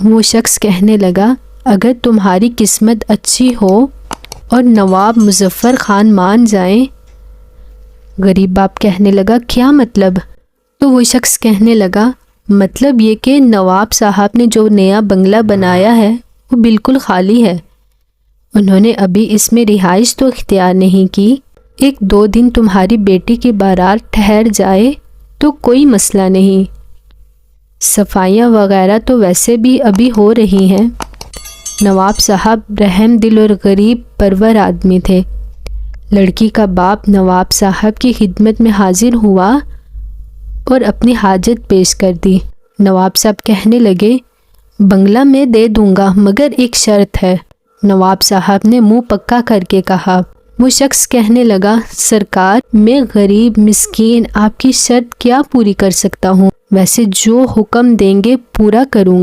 وہ شخص کہنے لگا اگر تمہاری قسمت اچھی ہو اور نواب مظفر خان مان جائیں۔ غریب باپ کہنے لگا کیا مطلب؟ تو وہ شخص کہنے لگا مطلب یہ کہ نواب صاحب نے جو نیا بنگلہ بنایا ہے وہ بالکل خالی ہے، انہوں نے ابھی اس میں رہائش تو اختیار نہیں کی، 1-2 دن تمہاری بیٹی کی بارات ٹھہر جائے تو کوئی مسئلہ نہیں، صفائیاں وغیرہ تو ویسے بھی ابھی ہو رہی ہیں۔ نواب صاحب رحم دل اور غریب پرور آدمی تھے۔ لڑکی کا باپ نواب صاحب کی خدمت میں حاضر ہوا اور اپنی حاجت پیش کر دی۔ نواب صاحب کہنے لگے بنگلہ میں دے دوں گا مگر ایک شرط ہے۔ نواب صاحب نے منہ پکا کر کے کہا۔ وہ شخص کہنے لگا سرکار میں غریب مسکین آپ کی شرط کیا پوری کر سکتا ہوں، ویسے جو حکم دیں گے پورا کروں گا۔